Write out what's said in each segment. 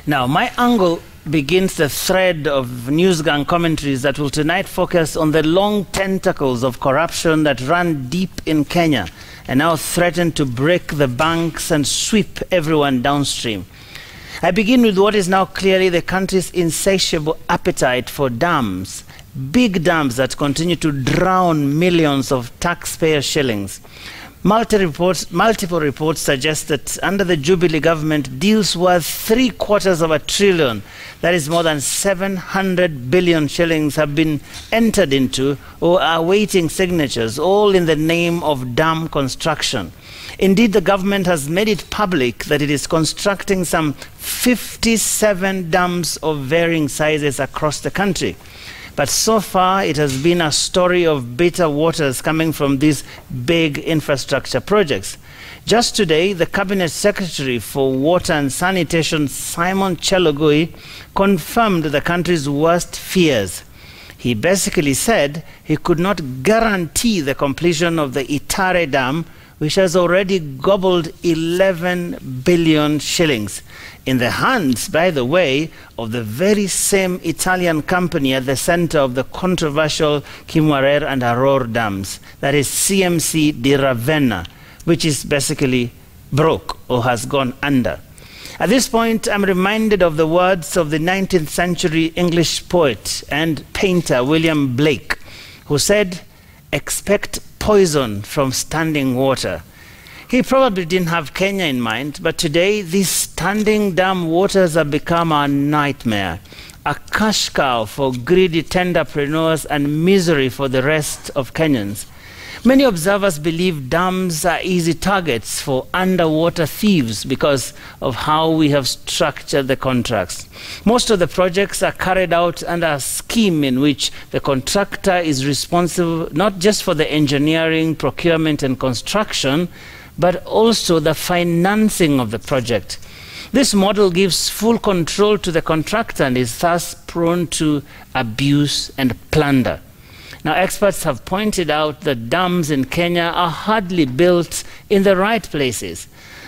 Now, my angle begins the thread of Newsgang commentaries that will tonight focus on the long tentacles of corruption that run deep in Kenya and now threaten to break the banks and sweep everyone downstream. I begin with what is now clearly the country's insatiable appetite for dams, big dams that continue to drown millions of taxpayer shillings. Multiple reports suggest that under the Jubilee government, deals worth $750 billion, that is more than 700 billion shillings, have been entered into or are awaiting signatures, all in the name of dam construction. Indeed, the government has made it public that it is constructing some 57 dams of varying sizes across the country. But so far, it has been a story of bitter waters coming from these big infrastructure projects. Just today, the Cabinet Secretary for Water and Sanitation, Simon Chelogui, confirmed the country's worst fears. He basically said he could not guarantee the completion of the Itare Dam, which has already gobbled 11 billion shillings, in the hands, by the way, of the very same Italian company at the center of the controversial Kimwarer and Aror dams, that is CMC di Ravenna, which is basically broke or has gone under. At this point, I'm reminded of the words of the 19th century English poet and painter William Blake, who said, "Expect poison from standing water." He probably didn't have Kenya in mind, but today these standing dam waters have become a nightmare, a cash cow for greedy tenderpreneurs and misery for the rest of Kenyans. Many observers believe dams are easy targets for underwater thieves because of how we have structured the contracts. Most of the projects are carried out under a scheme in which the contractor is responsible not just for the engineering, procurement, and construction, but also the financing of the project. This model gives full control to the contractor and is thus prone to abuse and plunder. Now, experts have pointed out that dams in Kenya are hardly built in the right places.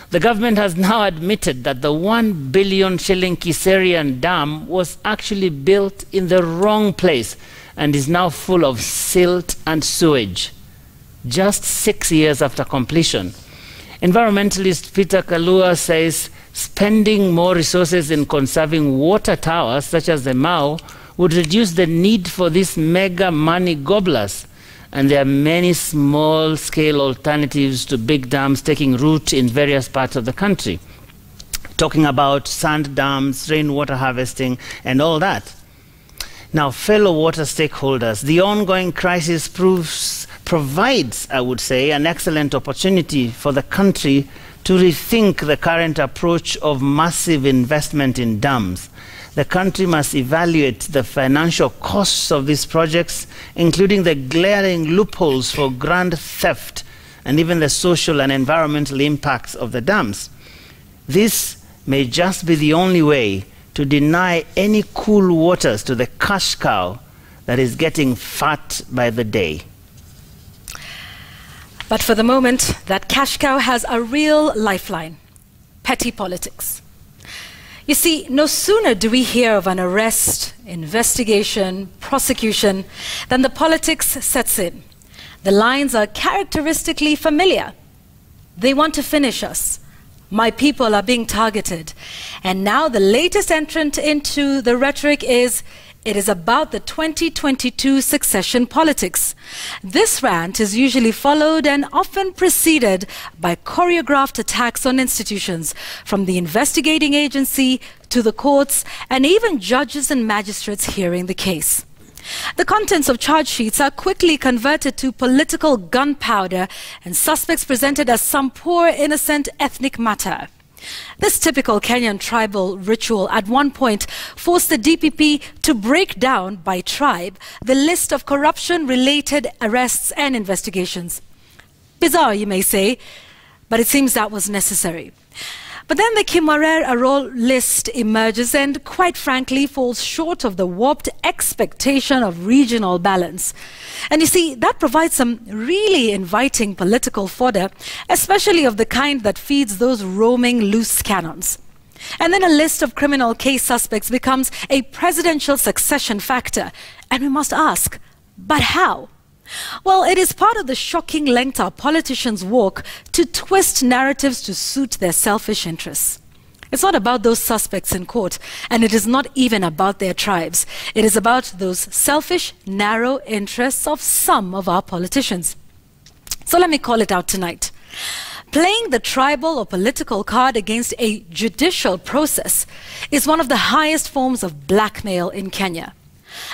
The government has now admitted that the 1 billion shilling Kiserian Dam was actually built in the wrong place and is now full of silt and sewage, just 6 years after completion. Environmentalist Peter Kalua says spending more resources in conserving water towers, such as the Mau, would reduce the need for these mega money gobblers. And there are many small-scale alternatives to big dams taking root in various parts of the country, talking about sand dams, rainwater harvesting, and all that. Now, fellow water stakeholders, the ongoing crisis provides, I would say, an excellent opportunity for the country to rethink the current approach of massive investment in dams. The country must evaluate the financial costs of these projects, including the glaring loopholes for grand theft and even the social and environmental impacts of the dams. This may just be the only way to deny any cool waters to the cash cow that is getting fat by the day. But for the moment, that cash cow has a real lifeline: petty politics. You see, no sooner do we hear of an arrest, investigation, prosecution, than the politics sets in. The lines are characteristically familiar. They want to finish us. My people are being targeted. And now the latest entrant into the rhetoric is, it is about the 2022 succession politics. This rant is usually followed and often preceded by choreographed attacks on institutions, from the investigating agency to the courts and even judges and magistrates hearing the case. The contents of charge sheets are quickly converted to political gunpowder and suspects presented as some poor innocent ethnic matter. This typical Kenyan tribal ritual at one point forced the DPP to break down by tribe the list of corruption-related arrests and investigations. Bizarre, you may say, but it seems that was necessary. But then the Kimwarer Aror list emerges and, quite frankly, falls short of the warped expectation of regional balance. And you see, that provides some really inviting political fodder, especially of the kind that feeds those roaming loose cannons. And then a list of criminal case suspects becomes a presidential succession factor. And we must ask, but how? Well, it is part of the shocking length our politicians walk to twist narratives to suit their selfish interests. It's not about those suspects in court, and it is not even about their tribes. It is about those selfish, narrow interests of some of our politicians. So let me call it out tonight. Playing the tribal or political card against a judicial process is one of the highest forms of blackmail in Kenya.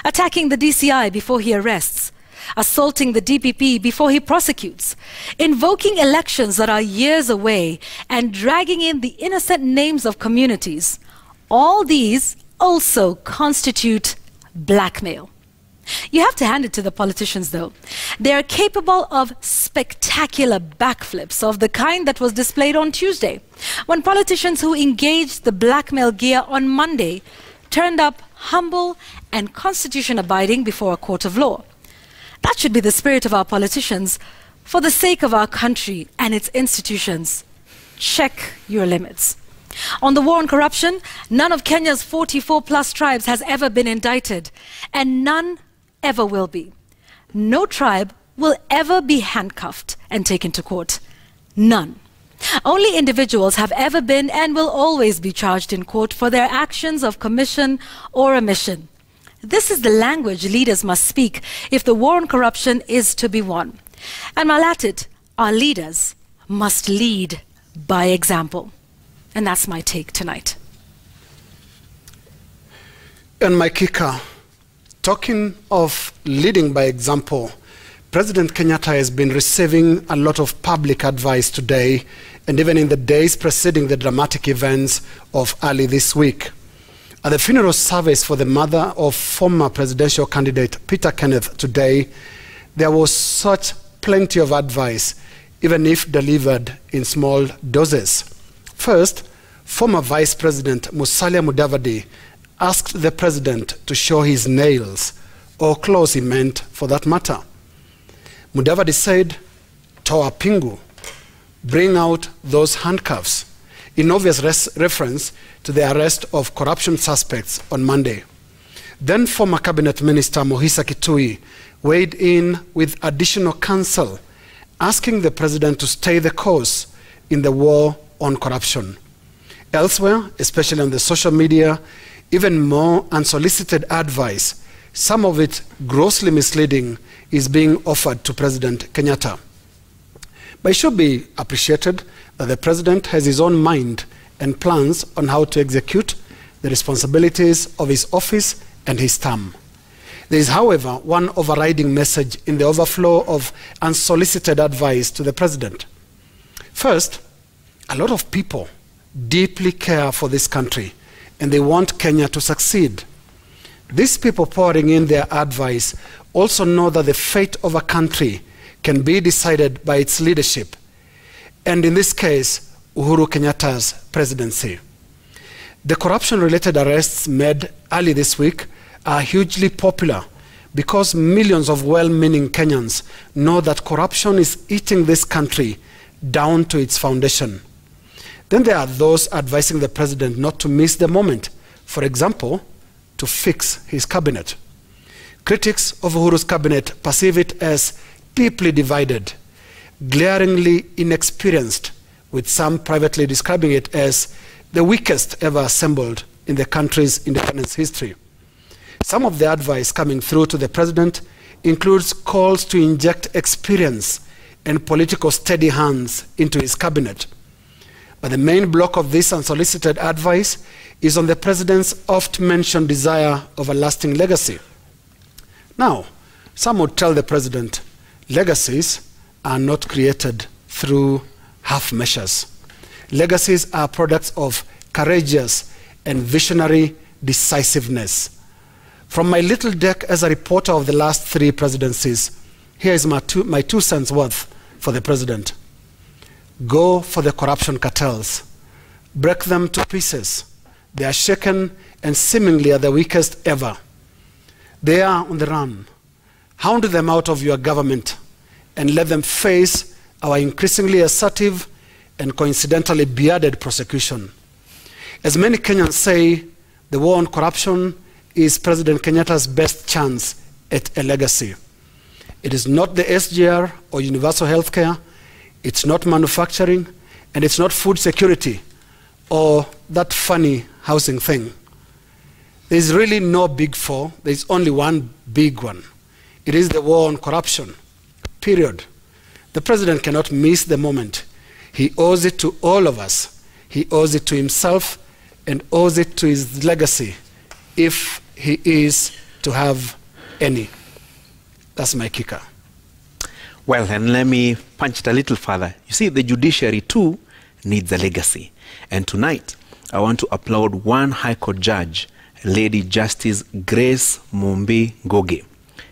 Attacking the DCI before he arrests, assaulting the DPP before he prosecutes, invoking elections that are years away, and dragging in the innocent names of communities. All these also constitute blackmail. You have to hand it to the politicians, though. They are capable of spectacular backflips of the kind that was displayed on Tuesday, when politicians who engaged the blackmail gear on Monday turned up humble and constitution-abiding before a court of law. That should be the spirit of our politicians. For the sake of our country and its institutions, check your limits. On the war on corruption, none of Kenya's 44+ tribes has ever been indicted, and none ever will be. No tribe will ever be handcuffed and taken to court. None. Only individuals have ever been and will always be charged in court for their actions of commission or omission. This is the language leaders must speak if the war on corruption is to be won. And while at it, our leaders must lead by example. And that's my take tonight. And my kicker, talking of leading by example, President Kenyatta has been receiving a lot of public advice today and even in the days preceding the dramatic events of early this week. At the funeral service for the mother of former presidential candidate Peter Kenneth today, there was such plenty of advice, even if delivered in small doses. First, former Vice President Musalia Mudavadi asked the president to show his nails, or claws he meant for that matter. Mudavadi said, "Toa pingu," bring out those handcuffs, in obvious reference to the arrest of corruption suspects on Monday. Then former Cabinet Minister Mohisa Kitui weighed in with additional counsel, asking the president to stay the course in the war on corruption. Elsewhere, especially on the social media, even more unsolicited advice, some of it grossly misleading, is being offered to President Kenyatta. But it should be appreciated that the president has his own mind and plans on how to execute the responsibilities of his office and his term. There is, however, one overriding message in the overflow of unsolicited advice to the president. First, a lot of people deeply care for this country and they want Kenya to succeed. These people pouring in their advice also know that the fate of a country can be decided by its leadership, and in this case, Uhuru Kenyatta's presidency. The corruption-related arrests made early this week are hugely popular because millions of well-meaning Kenyans know that corruption is eating this country down to its foundation. Then there are those advising the president not to miss the moment, for example, to fix his cabinet. Critics of Uhuru's cabinet perceive it as deeply divided, glaringly inexperienced, with some privately describing it as the weakest ever assembled in the country's independence history. Some of the advice coming through to the president includes calls to inject experience and political steady hands into his cabinet. But the main block of this unsolicited advice is on the president's oft-mentioned desire of a lasting legacy. Now, some would tell the president, legacies are not created through half measures. Legacies are products of courageous and visionary decisiveness. From my little deck as a reporter of the last 3 presidencies, here is my 2 cents worth for the president. Go for the corruption cartels. Break them to pieces. They are shaken and seemingly are the weakest ever. They are on the run. Hound them out of your government and let them face our increasingly assertive and coincidentally bearded prosecution. As many Kenyans say, the war on corruption is President Kenyatta's best chance at a legacy. It is not the SGR or universal healthcare, it's not manufacturing, and it's not food security or that funny housing thing. There's really no big four, there's only one big one. It is the war on corruption, period. The president cannot miss the moment. He owes it to all of us. He owes it to himself and owes it to his legacy, if he is to have any. That's my kicker. Well, and let me punch it a little further. You see, the judiciary too needs a legacy. And tonight, I want to applaud one High Court judge, Lady Justice Grace Mumbi Ngugi.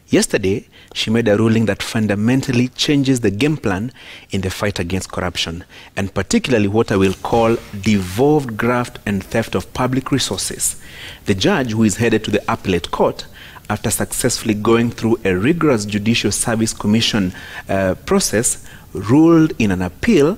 Yesterday, she made a ruling that fundamentally changes the game plan in the fight against corruption, and particularly what I will call devolved graft and theft of public resources. The judge, who is headed to the appellate court, after successfully going through a rigorous Judicial Service Commission process, ruled in an appeal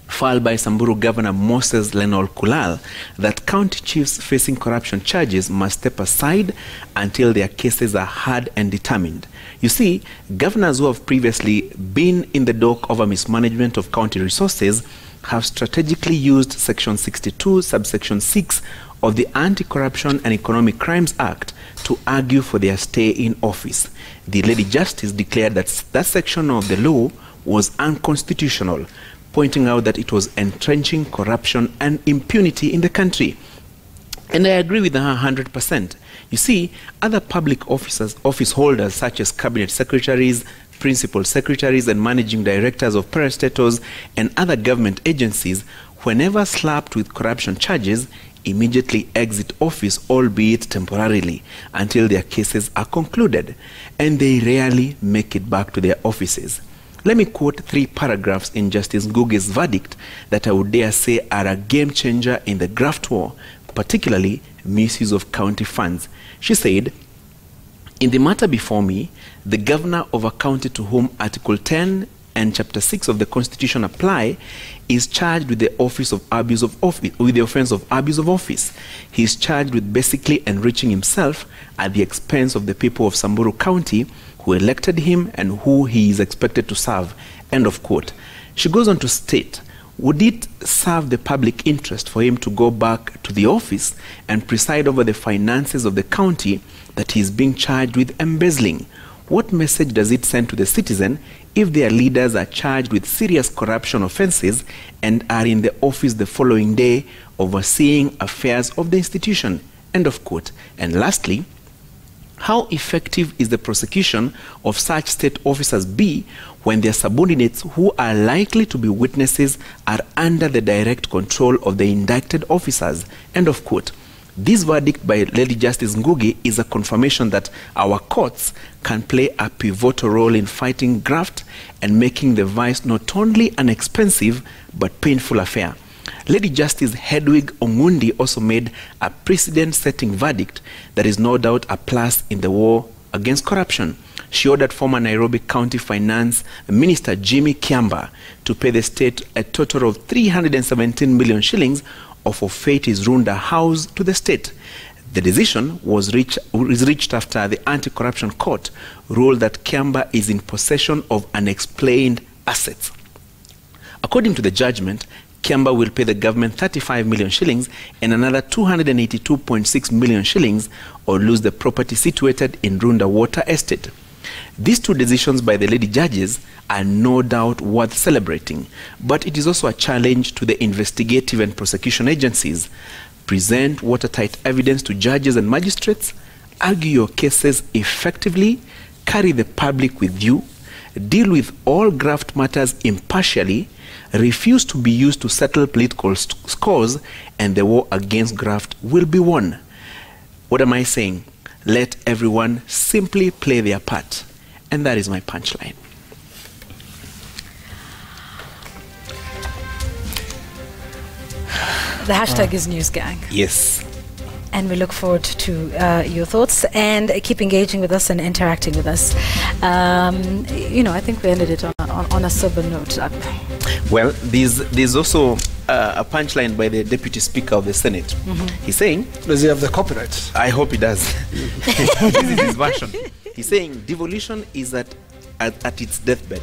filed by Samburu Governor Moses Lenol Kulal that county chiefs facing corruption charges must step aside until their cases are heard and determined. You see, governors who have previously been in the dock over mismanagement of county resources have strategically used Section 62, subsection 6 of the Anti-Corruption and Economic Crimes Act to argue for their stay in office. The Lady Justice declared that that section of the law was unconstitutional, pointing out that it was entrenching corruption and impunity in the country. And I agree with her 100%. You see, other public office holders such as cabinet secretaries, principal secretaries, and managing directors of parastatals and other government agencies, whenever slapped with corruption charges, immediately exit office, albeit temporarily, until their cases are concluded, and they rarely make it back to their offices. Let me quote 3 paragraphs in Justice Ngugi's verdict that I would dare say are a game changer in the graft war, particularly misuse of county funds. She said, "In the matter before me, the governor of a county to whom Article 10 and Chapter 6 of the Constitution apply is charged with the offense of abuse of office. He is charged with basically enriching himself at the expense of the people of Samburu County who elected him and who he is expected to serve." End of quote. She goes on to state, would it serve the public interest for him to go back to the office and preside over the finances of the county that he is being charged with embezzling? What message does it send to the citizen if their leaders are charged with serious corruption offenses and are in the office the following day overseeing affairs of the institution? End of quote. And lastly, how effective is the prosecution of such state officers be when their subordinates who are likely to be witnesses are under the direct control of the indicted officers? End of quote. This verdict by Lady Justice Ngugi is a confirmation that our courts can play a pivotal role in fighting graft and making the vice not only an expensive but painful affair. Lady Justice Hedwig Ongundi also made a precedent-setting verdict that is no doubt a plus in the war against corruption. She ordered former Nairobi County Finance Minister Jimmy Kiamba to pay the state a total of 317 million shillings of Ofeitis Runda House to the state. The decision was reached after the Anti-Corruption Court ruled that Kiamba is in possession of unexplained assets. According to the judgment, Kiamba will pay the government 35 million shillings and another 282.6 million shillings or lose the property situated in Runda Water Estate. These 2 decisions by the lady judges are no doubt worth celebrating, but it is also a challenge to the investigative and prosecution agencies. Present watertight evidence to judges and magistrates, argue your cases effectively, carry the public with you, deal with all graft matters impartially, refuse to be used to settle political scores, and the war against graft will be won. What am I saying? Let everyone simply play their part. And that is my punchline. The hashtag is NewsGang. Yes. And we look forward to your thoughts and keep engaging with us and interacting with us. I think we ended it on a sober note. Well, there's also a punchline by the Deputy Speaker of the Senate. He's saying... Does he have the copyright? I hope he does. This is his version. He's saying devolution is at its deathbed.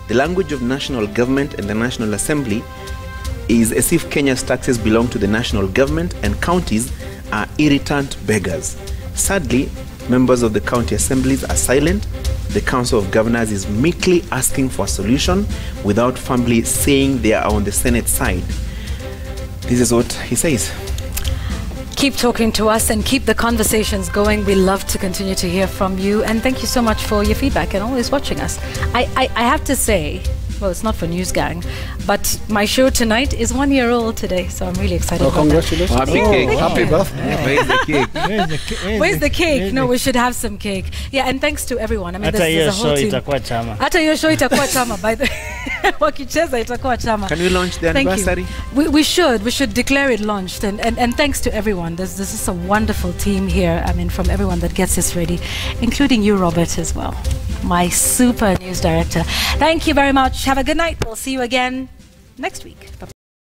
The language of national government and the National Assembly is as if Kenya's taxes belong to the national government and counties are irritant beggars. Sadly, members of the county assemblies are silent. The Council of Governors is meekly asking for a solution without firmly saying they are on the Senate side. This is what he says. Keep talking to us and keep the conversations going. We love to continue to hear from you. And thank you so much for your feedback and always watching us. I have to say, well, it's not for News Gang, but my show tonight is 1 year old today, so I'm really excited about congratulations. that. Happy cake. Happy birthday. Where's the cake? Where's the cake? No, we should have some cake. Yeah, and thanks to everyone. I mean, there's a whole team. Hata hiyo show itakuwa chama, by the wakicheza itakuwa chama. Can we launch the anniversary? We should declare it launched, and thanks to everyone. This is a wonderful team here. I mean, from everyone that gets this ready, including you, Robert, as well, my super news director. Thank you very much. Have a good night. We'll see you again next week. Bye-bye.